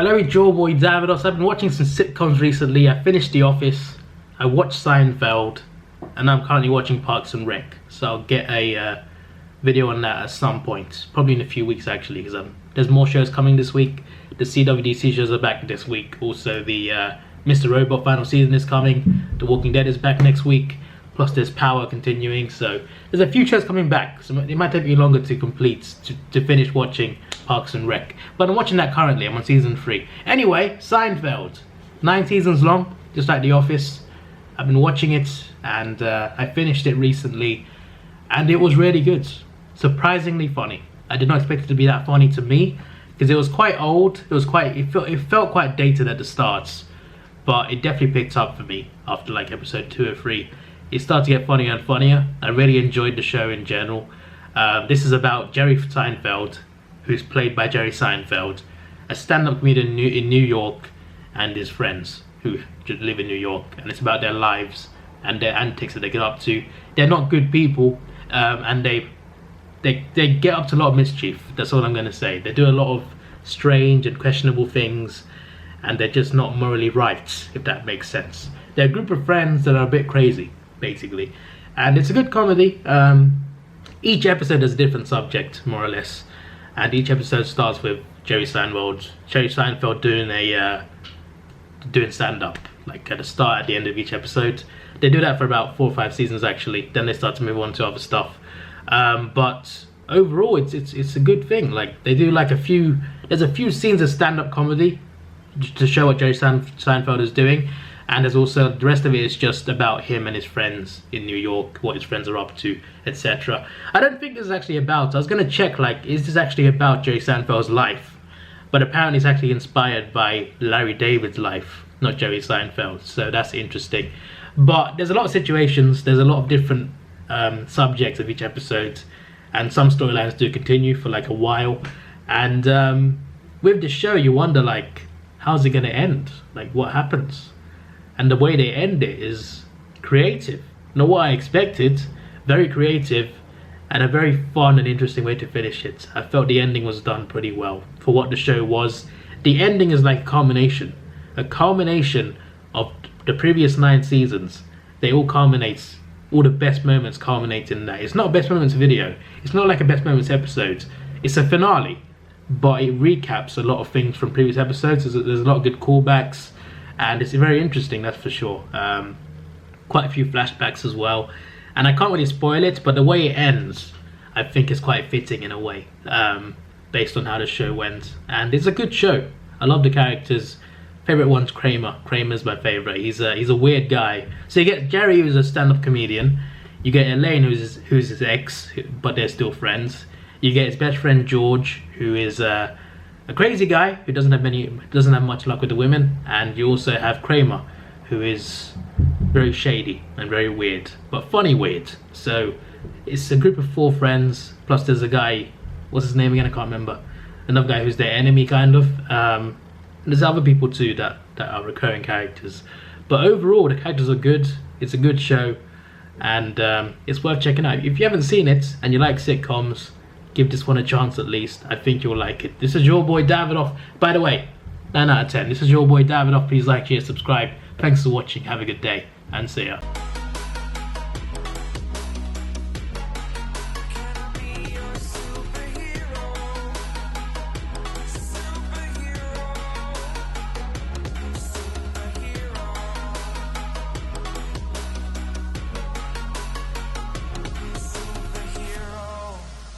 Hello, it's your boy Davidoff. I've been watching some sitcoms recently. I finished The Office, I watched Seinfeld, and I'm currently watching Parks and Rec. So I'll get a video on that at some point, probably in a few weeks actually, because there's more shows coming this week. The CWDC shows are back this week. Also, the Mr. Robot final season is coming. The Walking Dead is back next week. Plus, there's Power continuing. So there's a few shows coming back. So it might take me longer to complete, to finish watching Parks and Rec. But I'm watching that currently. I'm on season 3. Anyway, Seinfeld. 9 seasons long, just like The Office. I've been watching it, and I finished it recently, and it was really good. Surprisingly funny. I did not expect it to be that funny to me, because it was quite old. It felt quite dated at the start, but it definitely picked up for me after like episode 2 or 3. It started to get funnier and funnier. I really enjoyed the show in general. This is about Jerry Seinfeld, who's played by Jerry Seinfeld, a stand-up comedian in New York, and his friends who live in New York, and it's about their lives and their antics that they get up to. They're not good people, and they get up to a lot of mischief. That's all I'm going to say. They do a lot of strange and questionable things, and they're just not morally right, if that makes sense. They're a group of friends that are a bit crazy, basically, and it's a good comedy. Each episode has a different subject, more or less, and each episode starts with Jerry Seinfeld doing stand-up, like at the start, at the end of each episode. They do that for about 4 or 5 seasons actually. Then they start to move on to other stuff. But overall, it's a good thing. Like, they do like there's a few scenes of stand-up comedy to show what Jerry Seinfeld is doing, and there's also the rest of it is just about him and his friends in New York, what his friends are up to, etc. I don't think this is actually about. I was gonna check, like, is this actually about Jerry Seinfeld's life? But apparently it's actually inspired by Larry David's life, not Jerry Seinfeld. So that's interesting. But there's a lot of situations. There's a lot of different subjects of each episode, and some storylines do continue for like a while. And with the show, you wonder, like, how's it gonna end? Like, what happens? And the way they end it is creative. Not what I expected. Very creative, and a very fun and interesting way to finish it. I felt the ending was done pretty well for what the show was. The ending is like a culmination of the previous 9 seasons. They all culminate. All the best moments culminate in that. It's not a best moments video. It's not like a best moments episode. It's a finale, but it recaps a lot of things from previous episodes. There's a lot of good callbacks, and it's very interesting, that's for sure. Quite a few flashbacks as well, and I can't really spoil it, but the way it ends, I think, is quite fitting in a way, based on how the show went. And it's a good show. I love the characters. Favorite one's Kramer. Kramer's my favorite. He's a weird guy. So you get Jerry, who's a stand-up comedian. You get Elaine, who's his ex, but they're still friends. You get his best friend George, who is a crazy guy who doesn't have much luck with the women. And you also have Kramer, who is very shady and very weird, but funny weird. So it's a group of 4 friends, plus there's a guy, what's his name again, I can't remember, another guy who's their enemy, kind of. There's other people too that are recurring characters, but overall the characters are good. It's a good show, and it's worth checking out. If you haven't seen it and you like sitcoms, give this one a chance at least. I think you'll like it. This is your boy Davidoff. By the way, 9 out of 10. This is your boy Davidoff. Please like, share, subscribe. Thanks for watching. Have a good day, and see ya.